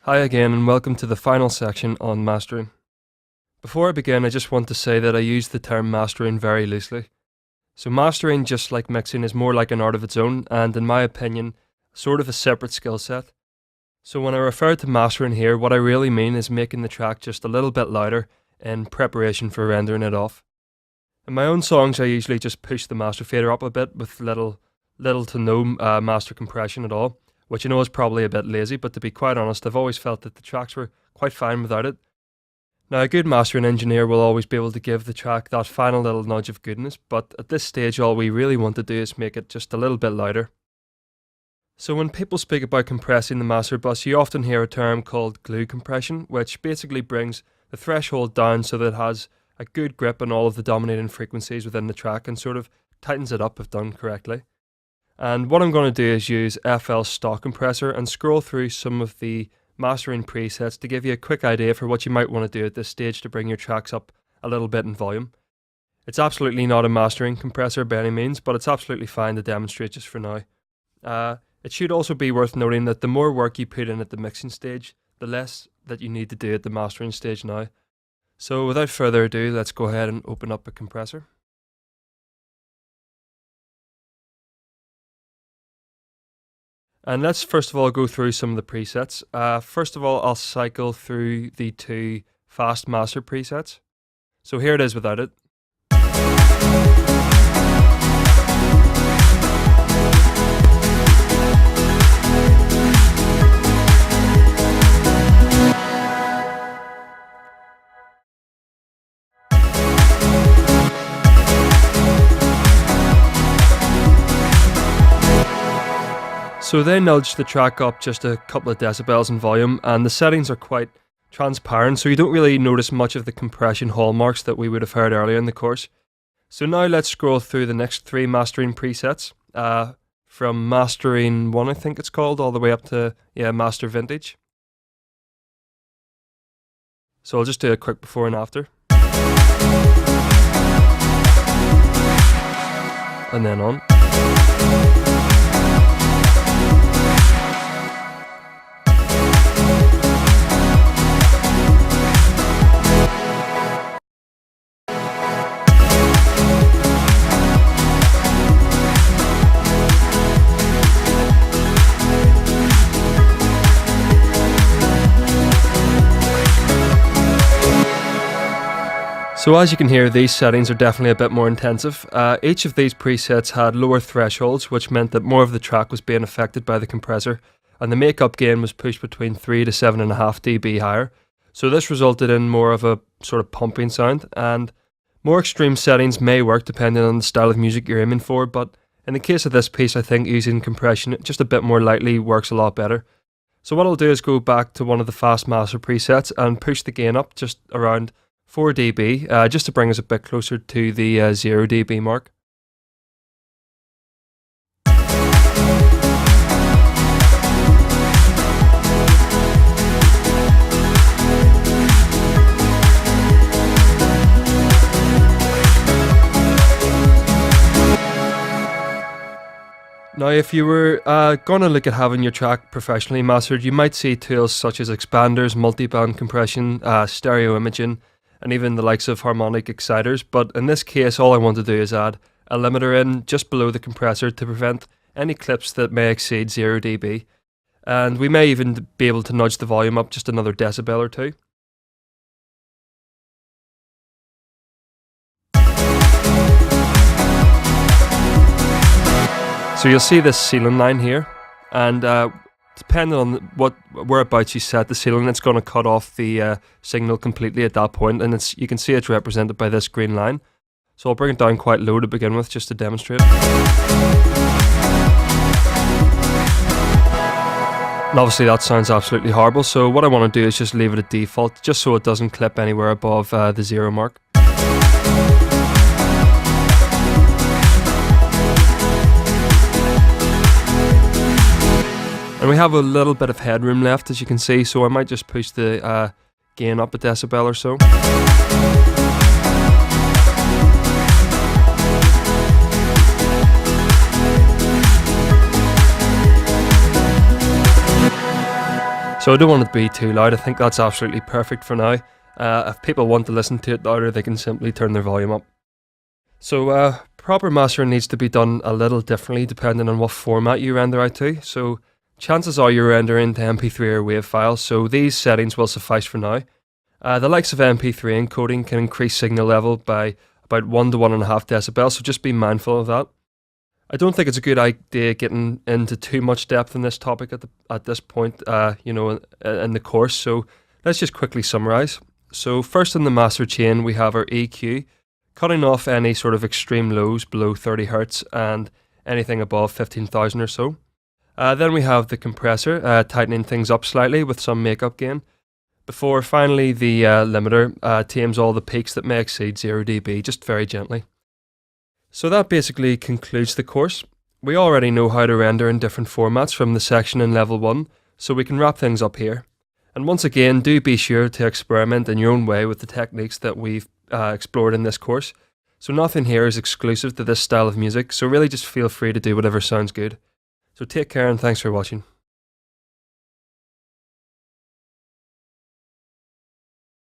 Hi again, and welcome to the final section on mastering. Before I begin, I just want to say that I use the term mastering very loosely. So mastering, just like mixing, is more like an art of its own, and in my opinion, sort of a separate skill set. So when I refer to mastering here, what I really mean is making the track just a little bit louder in preparation for rendering it off. In my own songs, I usually just push the master fader up a bit with little to no master compression at all, which I know is probably a bit lazy, but to be quite honest, I've always felt that the tracks were quite fine without it. Now, a good mastering engineer will always be able to give the track that final little nudge of goodness, but at this stage all we really want to do is make it just a little bit louder. So when people speak about compressing the master bus, you often hear a term called glue compression, which basically brings the threshold down so that it has a good grip on all of the dominating frequencies within the track and sort of tightens it up if done correctly. And what I'm going to do is use FL Stock Compressor and scroll through some of the mastering presets to give you a quick idea for what you might want to do at this stage to bring your tracks up a little bit in volume. It's absolutely not a mastering compressor by any means, but it's absolutely fine to demonstrate just for now. It should also be worth noting that the more work you put in at the mixing stage, the less that you need to do at the mastering stage now. So without further ado, let's go ahead and open up a compressor. And let's first of all go through some of the presets. First of all, I'll cycle through the two fast master presets. So here it is without it. So they nudge the track up just a couple of decibels in volume, and the settings are quite transparent, so you don't really notice much of the compression hallmarks that we would have heard earlier in the course. So now let's scroll through the next three mastering presets, from Mastering 1 I think it's called, all the way up to Master Vintage. So I'll just do a quick before and after. And then on. So as you can hear, these settings are definitely a bit more intensive. Each of these presets had lower thresholds, which meant that more of the track was being affected by the compressor, and the makeup gain was pushed between 3 to 7.5 dB higher. So this resulted in more of a sort of pumping sound, and more extreme settings may work depending on the style of music you're aiming for, but in the case of this piece, I think using compression just a bit more lightly works a lot better. So what I'll do is go back to one of the fast master presets and push the gain up just around 4 dB, just to bring us a bit closer to the 0 dB mark. Now, if you were going to look at having your track professionally mastered, you might see tools such as expanders, multiband compression, stereo imaging, and even the likes of harmonic exciters, but in this case all I want to do is add a limiter in just below the compressor to prevent any clips that may exceed 0 dB, and we may even be able to nudge the volume up just another decibel or two. So you'll see this ceiling line here, and depending on whereabouts you set the ceiling, it's going to cut off the signal completely at that point, and you can see it's represented by this green line. So I'll bring it down quite low to begin with, just to demonstrate. And obviously that sounds absolutely horrible, so what I want to do is just leave it at default, just so it doesn't clip anywhere above the 0 mark. And we have a little bit of headroom left, as you can see, so I might just push the gain up a decibel or so. So I don't want it to be too loud. I think that's absolutely perfect for now. If people want to listen to it louder, they can simply turn their volume up. So proper mastering needs to be done a little differently depending on what format you render out to. So chances are you're rendering to MP3 or WAV files, so these settings will suffice for now. The likes of MP3 encoding can increase signal level by about 1 to 1.5 decibels, so just be mindful of that. I don't think it's a good idea getting into too much depth in this topic at this point, in the course. So let's just quickly summarize. So first in the master chain, we have our EQ, cutting off any sort of extreme lows below 30 Hz and anything above 15,000 or so. Then we have the compressor, tightening things up slightly with some makeup gain. Before finally the limiter tames all the peaks that may exceed 0 dB, just very gently. So that basically concludes the course. We already know how to render in different formats from the section in level 1, so we can wrap things up here. And once again, do be sure to experiment in your own way with the techniques that we've explored in this course. So nothing here is exclusive to this style of music, so really just feel free to do whatever sounds good. So take care and thanks for watching.